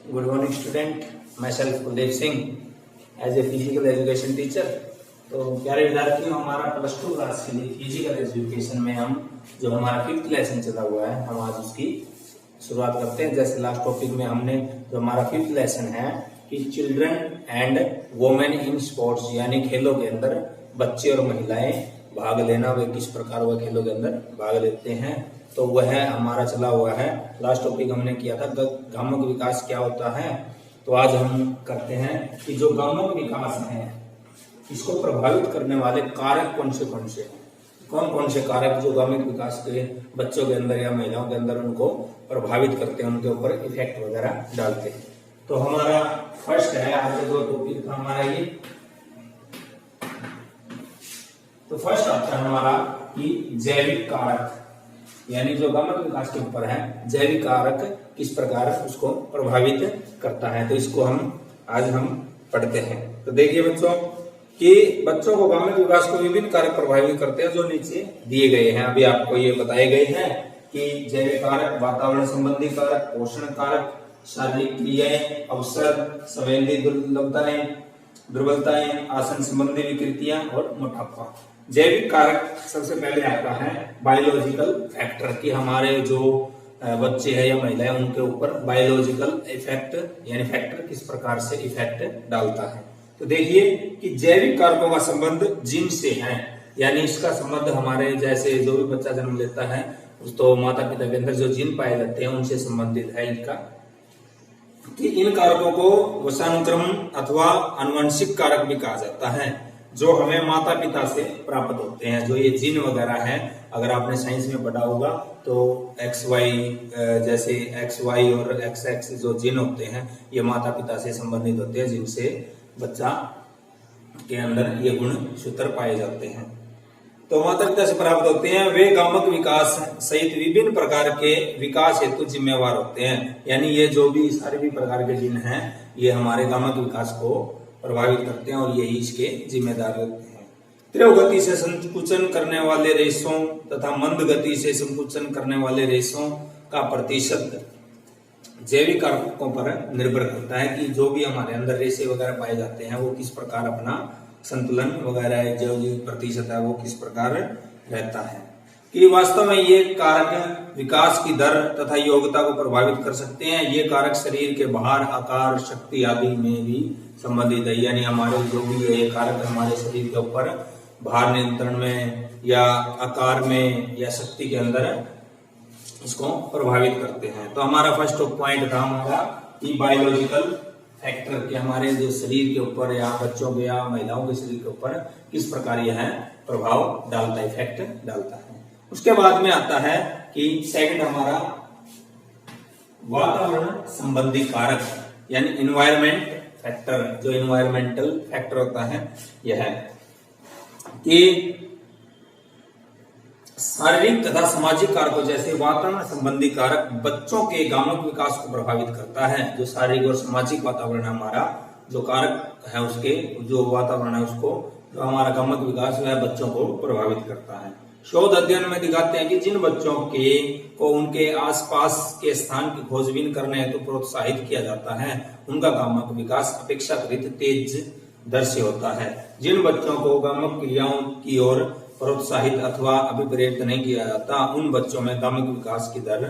Good morning student, myself Kuldeep Singh as a physical education teacher. तो प्यारे विद्यार्थियों, हमारा प्लस टू क्लास के लिए फिजिकल एजुकेशन में हम जो हमारा 5th लेसन चला हुआ है, हम आज उसकी शुरुआत करते हैं। जैसे लास्ट टॉपिक में हमने जो हमारा 5th लेसन है कि children and women in sports, यानी खेलों के अंदर बच्चे और महिलाएं भाग लेना, वे किस प्रकार वह खेलों के अंदर भाग लेते हैं, तो वह हमारा चला हुआ है। लास्ट टॉपिक हमने किया था गामक विकास क्या होता है। तो आज हम करते हैं कि जो गामक विकास है इसको प्रभावित करने वाले कारक कौन कौन से कारक जो गामक विकास के बच्चों के अंदर या महिलाओं के अंदर उनको प्रभावित करते हैं, उनके ऊपर इफेक्ट वगैरह डालते हैं। तो हमारा फर्स्ट है, आगे दो टॉपिक था हमारा ये। तो फर्स्ट आता है हमारा कि जैविक कारक, यानी जो गामक विकास के ऊपर है जैविक कारक किस प्रकार उसको प्रभावित करता है। तो इसको आज हम पढ़ते हैं। तो देखिए बच्चों कि बच्चों को गामक विकास को विभिन्न कारक प्रभावित करते हैं जो नीचे दिए गए हैं। अभी आपको ये बताए गए हैं कि जैविक कारक, वातावरण संबंधी कारक, पोषण कारक, शारीरिक क्रियाएं, अवसर, संवेदी दुर्बलताएं, आसन संबंधी विकृतियां और मोटापा। जैविक कारक सबसे पहले आता है बायोलॉजिकल फैक्टर, कि हमारे जो बच्चे हैं या महिलाएं उनके ऊपर बायोलॉजिकल इफेक्ट यानी फैक्टर किस प्रकार से इफेक्ट डालता है। तो देखिए कि जैविक कारकों का संबंध जीन से है, यानी इसका संबंध हमारे जैसे जो भी बच्चा जन्म लेता है तो माता पिता के अंदर जो जीन पाए जाते हैं उनसे संबंधित है इनका। कि इन कारकों को वंशानुक्रम अथवा आनुवंशिक कारक भी कहा जाता है, जो हमें माता पिता से प्राप्त होते हैं। जो ये जीन वगैरह है, अगर आपने साइंस में पढ़ा होगा तो XY, जैसे XY और XX जो जीन होते हैं ये माता पिता से संबंधित होते हैं, जिनसे बच्चा के अंदर ये गुण सूत्र पाए जाते हैं। तो माता पिता से प्राप्त होते हैं। वे गामक विकास सहित विभिन्न प्रकार के विकास हेतु जिम्मेवार होते हैं, यानी ये जो भी सारे भी प्रकार के जीन हैं ये हमारे गामक विकास को प्रभावित करते हैं और यही इसके जिम्मेदार होते हैं। तीव्र गति से संकुचन करने वाले रेशों तथा मंद गति से संकुचन करने वाले रेशों का प्रतिशत जैविक कारकों पर निर्भर करता है, कि जो भी हमारे अंदर रेशे वगैरह पाए जाते हैं वो किस प्रकार अपना संतुलन वगैरह जो प्रतिशत है वो किस प्रकार रहता है। कि वास्तव में ये कारक विकास की दर तथा योग्यता को प्रभावित कर सकते हैं। ये कारक शरीर के भार, आकार, शक्ति आदि में भी संबंधित है, यानी हमारे जो भी ये कारक हमारे शरीर के ऊपर भार नियंत्रण में या आकार में या शक्ति के अंदर इसको प्रभावित करते हैं। तो हमारा फर्स्ट पॉइंट था हमारा कि बायोलॉजिकल फैक्टर, कि हमारे जो शरीर के ऊपर या बच्चों के या महिलाओं के शरीर के ऊपर किस प्रकार यह प्रभाव डालता है, इफेक्ट डालता है। उसके बाद में आता है कि सेकंड हमारा वातावरण संबंधी कारक, यानी इन्वायरमेंट फैक्टर। जो इन्वायरमेंटल फैक्टर होता है यह है कि शारीरिक तथा सामाजिक कारकों जैसे वातावरण संबंधी कारक बच्चों के गामक विकास को प्रभावित करता है। जो शारीरिक और सामाजिक वातावरण हमारा जो कारक है उसके जो वातावरण है उसको जो हमारा गामक विकास है बच्चों को प्रभावित करता है। शोध अध्ययन में दिखाते हैं कि जिन बच्चों को उनके आसपास के स्थान की खोजबीन करने हेतु तो प्रोत्साहित किया जाता है उनका गामक विकास अपेक्षाकृत तेज दर से होता है। जिन बच्चों को गामक क्रियाओं की ओर प्रोत्साहित अथवा अभिप्रेरित नहीं किया जाता उन बच्चों में गामक विकास की दर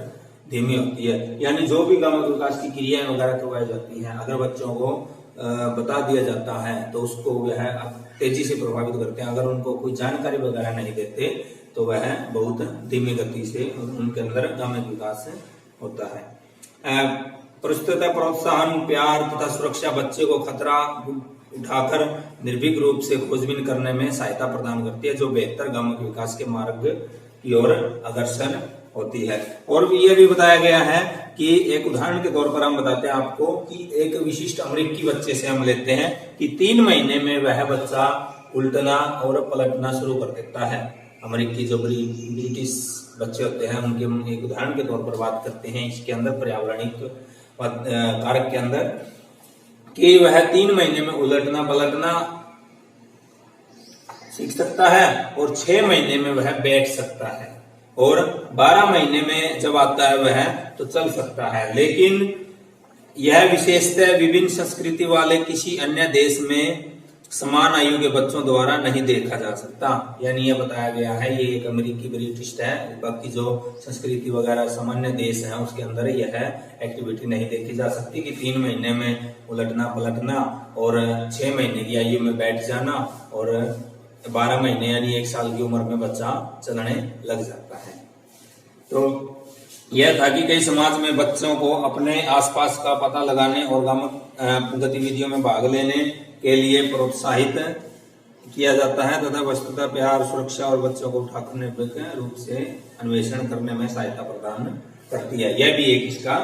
धीमी होती है। यानी जो भी गामक विकास की क्रियाएं वगैरह करवाई जाती हैं, अगर बच्चों को बता दिया जाता है तो उसको वह तेजी से प्रभावित करते हैं। अगर उनको कोई जानकारी वगैरह नहीं देते तो वह बहुत धीमी गति से उनके अंदर गामक विकास होता है। प्रस्तुतः प्रोत्साहन, प्यार तथा सुरक्षा बच्चे को खतरा उठाकर निर्भीक रूप से खोजबीन करने में सहायता प्रदान करती है, जो बेहतर गामक विकास के मार्ग की ओर अग्रसर होती है। और यह भी बताया गया है कि एक उदाहरण के तौर पर हम बताते हैं आपको कि एक विशिष्ट अमेरिकी बच्चे से हम लेते हैं कि 3 महीने में वह बच्चा उल्टना और पलटना शुरू कर देता है। अमेरिकी जो ब्रिटिश बच्चे होते हैं उनके हम एक उदाहरण के तौर पर बात करते हैं इसके अंदर पर्यावरणिक कारक के अंदर, कि वह 3 महीने में उलटना पलटना सीख सकता है और 6 महीने में वह बैठ सकता है और 12 महीने में जब आता है वह तो चल सकता है। लेकिन यह विशेषतः विभिन्न संस्कृति वाले किसी अन्य देश में समान आयु के बच्चों द्वारा नहीं देखा जा सकता। यानी यह बताया गया है, ये एक अमेरिकी ब्रिटिश है, बाकी जो संस्कृति वगैरह सामान्य देश है उसके अंदर यह एक्टिविटी नहीं देखी जा सकती कि 3 महीने में उलटना पलटना और 6 महीने की आयु में बैठ जाना और 12 महीने यानी 1 साल की उम्र में बच्चा चलने लग जाता है। तो यह था कि कई समाज में बच्चों को अपने आसपास का पता लगाने और गामक गतिविधियों में भाग लेने के लिए प्रोत्साहित किया जाता है तथा वस्तुतः प्यार, सुरक्षा और बच्चों को ठाकुर रूप से अन्वेषण करने में सहायता प्रदान करती है। यह भी एक इसका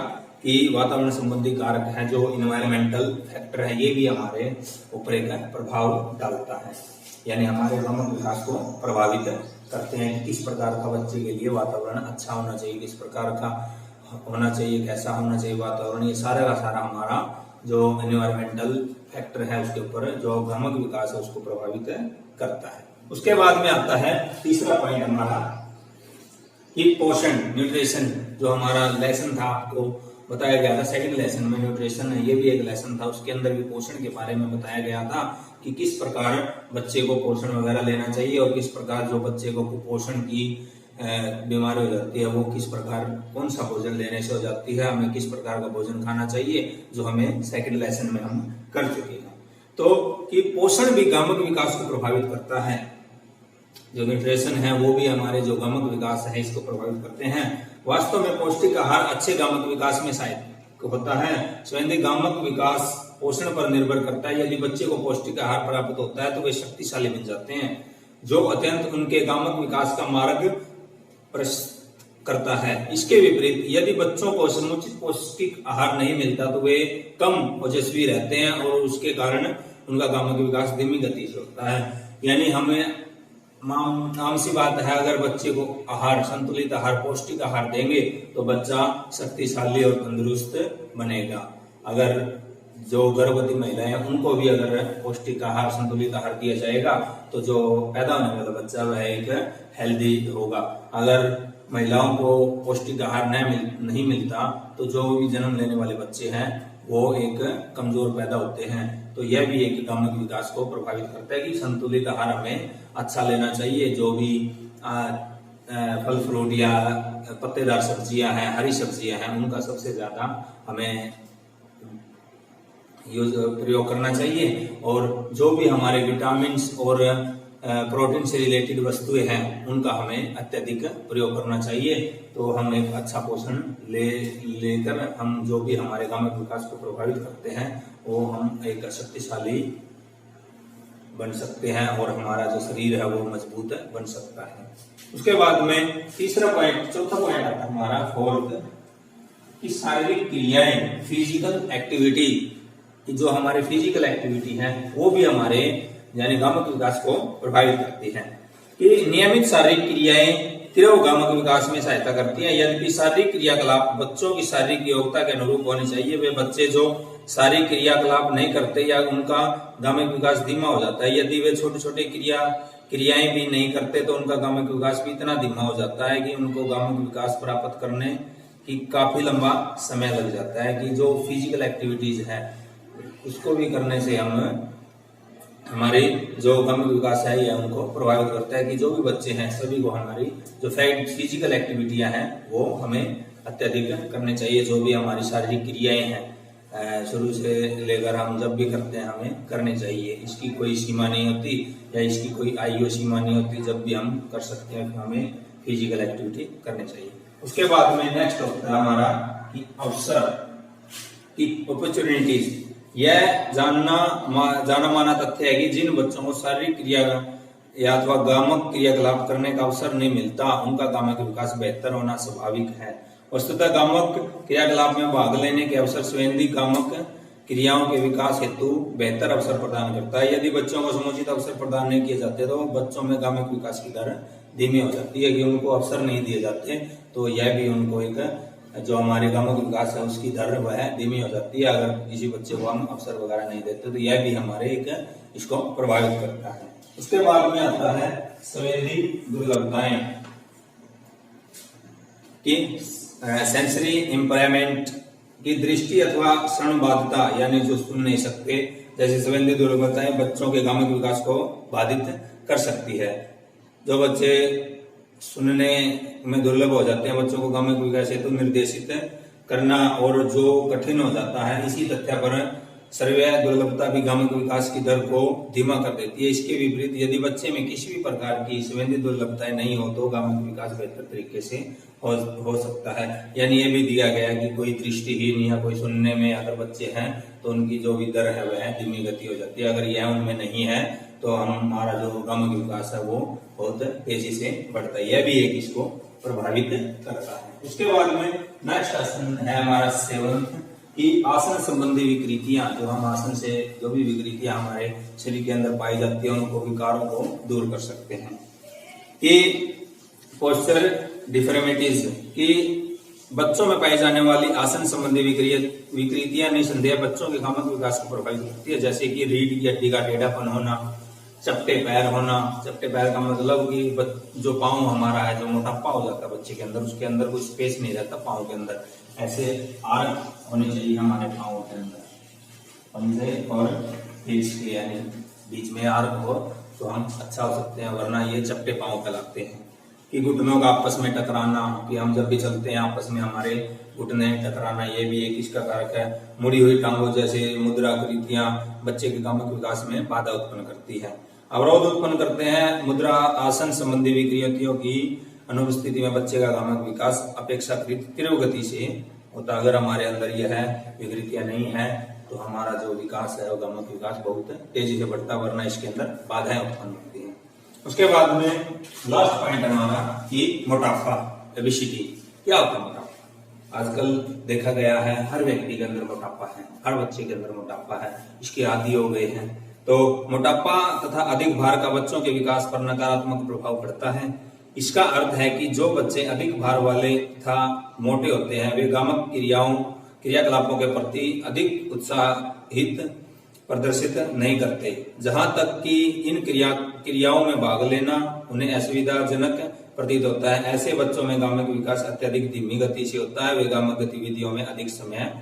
कि वातावरण संबंधी कारक है, जो इन्वायरमेंटल फैक्टर है, ये भी हमारे ऊपर एक प्रभाव डालता है, यानी हमारे गामक विकास को प्रभावित करते हैं कि किस प्रकार का बच्चे के लिए वातावरण अच्छा होना चाहिए, किस प्रकार का होना चाहिए, कैसा होना चाहिए वातावरण। ये सारा का सारा हमारा जो एनवायरमेंटल फैक्टर है उसके ऊपर जो गामक विकास है उसको प्रभावित करता है। उसके बाद में आता है तीसरा पॉइंट हमारा कि पोषण, न्यूट्रिशन, जो हमारा लेसन था आपको बताया गया था सेकंड लेसन में न्यूट्रिशन है, ये भी एक लेसन था, उसके अंदर भी पोषण के बारे में बताया गया था कि किस प्रकार बच्चे को पोषण वगैरह लेना चाहिए और किस प्रकार जो बच्चे को कुपोषण की बीमारी हो जाती है वो किस प्रकार कौन सा भोजन लेने से हो जाती है, हमें किस प्रकार का भोजन खाना चाहिए, जो हमें सेकंड लेसन में हम कर चुके हैं। तो कि पोषण भी गामक विकास को प्रभावित करता है, जो न्यूट्रिशन है वो भी हमारे जो गामक विकास है इसको प्रभावित करते हैं। वास्तव में पौष्टिक आहार अच्छे गामक विकास में सहायक होता है। संबंधी गामक विकास पोषण पर निर्भर करता है। यदि बच्चे को पौष्टिक आहार प्राप्त होता है तो वे शक्तिशाली बन जाते हैं, जो अत्यंत उनके गामक विकास का मार्ग करता है। इसके विपरीत यदि बच्चों को समुचित पौष्टिक आहार नहीं मिलता तो वे कम ओजस्वी रहते हैं और उसके कारण उनका गामक विकास धीमी गति से होता है। यानी हमें आम सी बात है, अगर बच्चे को आहार, संतुलित आहार, पौष्टिक आहार देंगे तो बच्चा शक्तिशाली और तंदुरुस्त बनेगा। अगर जो गर्भवती महिलाएं हैं उनको भी अगर पौष्टिक आहार, संतुलित आहार दिया जाएगा तो जो पैदा होने वाला बच्चा वह एक हेल्दी होगा। अगर महिलाओं को पौष्टिक आहार नहीं मिलता तो जो भी जन्म लेने वाले बच्चे हैं वो एक कमजोर पैदा होते हैं। तो यह भी एक गामक विकास को प्रभावित करता है कि संतुलित आहार हमें अच्छा लेना चाहिए। जो भी फल फ्रूट या पत्तेदार सब्जियां हैं, हरी सब्जियां हैं, उनका सबसे ज्यादा हमें प्रयोग करना चाहिए। और जो भी हमारे विटामिन और प्रोटीन से रिलेटेड वस्तुएं हैं उनका हमें अत्यधिक प्रयोग करना चाहिए। तो हम एक अच्छा पोषण लेकर हम जो भी हमारे गामक विकास को प्रभावित करते हैं वो हम एक शक्तिशाली बन सकते हैं और हमारा जो शरीर है वो मजबूत बन सकता है। उसके बाद में तीसरा पॉइंट, चौथा पॉइंट आता है हमारा फोर्थ, कि शारीरिक क्रियाएं, फिजिकल एक्टिविटी, जो हमारी फिजिकल एक्टिविटी है वो भी हमारे यानी गामक विकास को प्रभावित करती है। कि नियमित शारीरिक क्रियाएं तीव्र गामक विकास में सहायता करती है। यदि शारीरिक क्रियाकलाप बच्चों की शारीरिक योग्यता के अनुरूप होने चाहिए। वे बच्चे जो शारीरिक क्रियाकलाप नहीं करते या उनका गामक विकास धीमा हो जाता है। यदि वे छोटे छोटे क्रियाएं भी नहीं करते तो उनका गामक विकास भी इतना धीमा हो जाता है कि उनको गामक विकास प्राप्त करने की काफी लंबा समय लग जाता है। कि जो फिजिकल एक्टिविटीज है उसको भी करने से हमारी जो गामक विकास है या उनको प्रभावित करता है। कि जो भी बच्चे हैं सभी को हमारी जो फिजिकल एक्टिविटियां हैं वो हमें अत्यधिक करने चाहिए। जो भी हमारी शारीरिक क्रियाएं हैं शुरू से लेकर हम जब भी करते हैं हमें करनी चाहिए। इसकी कोई सीमा नहीं होती या इसकी कोई आयु सीमा नहीं होती। जब भी हम कर सकते हैं तो हमें फिजिकल एक्टिविटी करनी चाहिए। उसके बाद में नेक्स्ट होता है हमारा कि अवसर, की अपॉर्चुनिटीज। यह जाना माना तथ्य है कि जिन बच्चों को शारीरिक क्रिया या अथवा गामक क्रियाकलाप करने का अवसर नहीं मिलता उनका गामक विकास बेहतर होना स्वाभाविक है। वस्तुतः गामक क्रियाकलाप में भाग लेने के अवसर संबंधी गामक क्रियाओं के विकास हेतु बेहतर अवसर प्रदान करता है। यदि बच्चों को समुचित अवसर प्रदान नहीं किए जाते तो बच्चों में गामक विकास की दर धीमी हो जाती है। कि उनको अवसर नहीं दिए जाते तो यह भी उनको एक जो हमारे गामक विकास है उसकी दर वह धीमी हो जाती है। अगर किसी बच्चे को हम अवसर वगैरह नहीं देते तो यह भी हमारे एक इसको प्रभावित करता है। उसके बाद में आता है संवेदी दुर्लभताएं, कि सेंसरी इम्पेयरमेंट कि दृष्टि अथवा श्रवणबाधिता यानी जो सुन नहीं सकते, जैसे संवेदी दुर्बलताएं बच्चों के गामक विकास को बाधित कर सकती है। जो बच्चे सुनने में दुर्लभ हो जाते हैं, बच्चों को गामक विकास हेतु निर्देशित करना और जो कठिन हो जाता है, इसी तथ्य पर सर्वे दुर्लभता भी गामक विकास की दर को धीमा कर देती है। इसके विपरीत यदि बच्चे में किसी भी प्रकार की संवेदी दुर्लभताएं नहीं हो तो गामक विकास बेहतर तरीके से हो सकता है। यानी ये भी दिया गया है कि कोई दृष्टिहीन या कोई सुनने में अगर बच्चे हैं तो उनकी जो भी दर है वह धीमी गति हो जाती है। अगर यह उनमें नहीं है तो हमारा जो गामक विकास है वो बहुत तेजी से बढ़ता है। यह भी एक इसको प्रभावित करता है। उसके बाद में नेक्स्ट आसन है हमारा 7 कि आसन संबंधी विकृतियां, जो हम आसन से जो भी विकृतियां हमारे शरीर के अंदर पाई जाती है उनको विकारों को दूर कर सकते हैं। कि पोस्चर डिफॉर्मिटीज कि बच्चों में पाई जाने वाली आसन संबंधी विकृतियां निसंदेह बच्चों के गामक विकास को प्रभावित करती है। जैसे कि रीढ़ की हड्डी का टेढ़ापन होना, चपटे पैर होना। चपटे पैर का मतलब कि जो पाँव हमारा है, जो मोटापा हो जाता है बच्चे के अंदर, उसके अंदर कोई स्पेस नहीं रहता पाँव के अंदर। ऐसे आर्क होने चाहिए हमारे पाँव के अंदर, पंजे और पेच के, यानी बीच में आर्क हो तो हम अच्छा हो सकते हैं, वरना ये चपटे पाँव कहलाते हैं। कि घुटनों का आपस में टकराना, कि हम जब भी चलते हैं आपस में हमारे घुटने टकराना, ये भी एक इसका कारक है। मुड़ी हुई टांगों जैसे मुद्राकृतियां बच्चे के गामक विकास में बाधा उत्पन्न करती है। अवरोध उत्पन्न करते हैं। मुद्रा आसन संबंधी विकृतियों की अनुपस्थिति में बच्चे का गामक विकास अपेक्षाकृत तीव्र गति से होता। अगर हमारे अंदर यह विकृतियां नहीं है तो हमारा जो विकास है वो गामक विकास बहुत तेजी से बढ़ता, वरना इसके अंदर बाधाएं उत्पन्न होती है। उसके बाद में लास्ट पॉइंट हमारा कि मोटापा, ओबेसिटी। क्या होता है मोटापा? आजकल देखा गया है हर व्यक्ति के अंदर मोटापा है, हर बच्चे के अंदर मोटापा है, इसके आदी हो गए हैं। तो मोटापा तथा अधिक भार का बच्चों के विकास पर नकारात्मक प्रभाव पड़ता है। इसका अर्थ है कि जो बच्चे अधिक भार वाले तथा मोटे होते हैं वे गामक क्रियाकलापों के प्रति अधिक उत्साहित प्रदर्शित नहीं करते। जहां तक कि इन क्रियाओं में भाग लेना उन्हें असुविधाजनक प्रतीत होता है। ऐसे बच्चों में गामक विकास अत्यधिक धीमी गति से होता है। वे गामक गतिविधियों में अधिक समय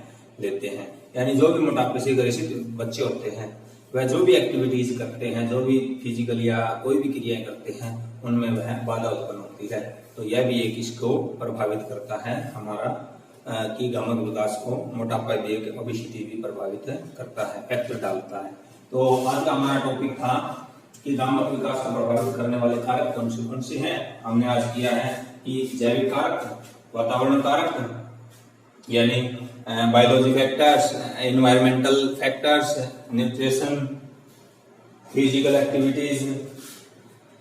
लेते हैं। यानी जो भी मोटापे से ग्रसित बच्चे होते हैं वह जो भी एक्टिविटीज करते हैं, जो भी फिजिकल या कोई भी क्रियाएं करते हैं, उनमें वह बाधा उत्पन्न होती है। तो यह भी एक इसको प्रभावित करता है हमारा कि गामक विकास को मोटापा भी एक ओबेसिटी भी प्रभावित करता है, फैक्टर डालता है। तो आज का हमारा टॉपिक था कि गामक विकास को प्रभावित करने वाले कारक कौन से हैं। हमने आज किया है कि जैविक कारक, वातावरण कारक यानी biology factors, environmental factors, nutrition, physical activities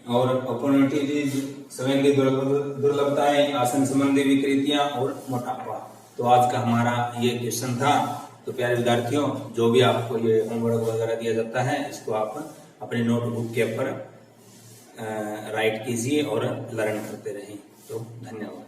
और अपॉर्चुनिटीज, संवेदी दुर्लभताएं, आसन संबंधी विकृतियां और मोटापा। तो आज का हमारा ये क्वेश्चन था। तो प्यारे विद्यार्थियों, जो भी आपको ये होमवर्क वगैरह दिया जाता है इसको आप अपने नोटबुक के ऊपर राइट कीजिए और लर्न करते रहें। तो धन्यवाद।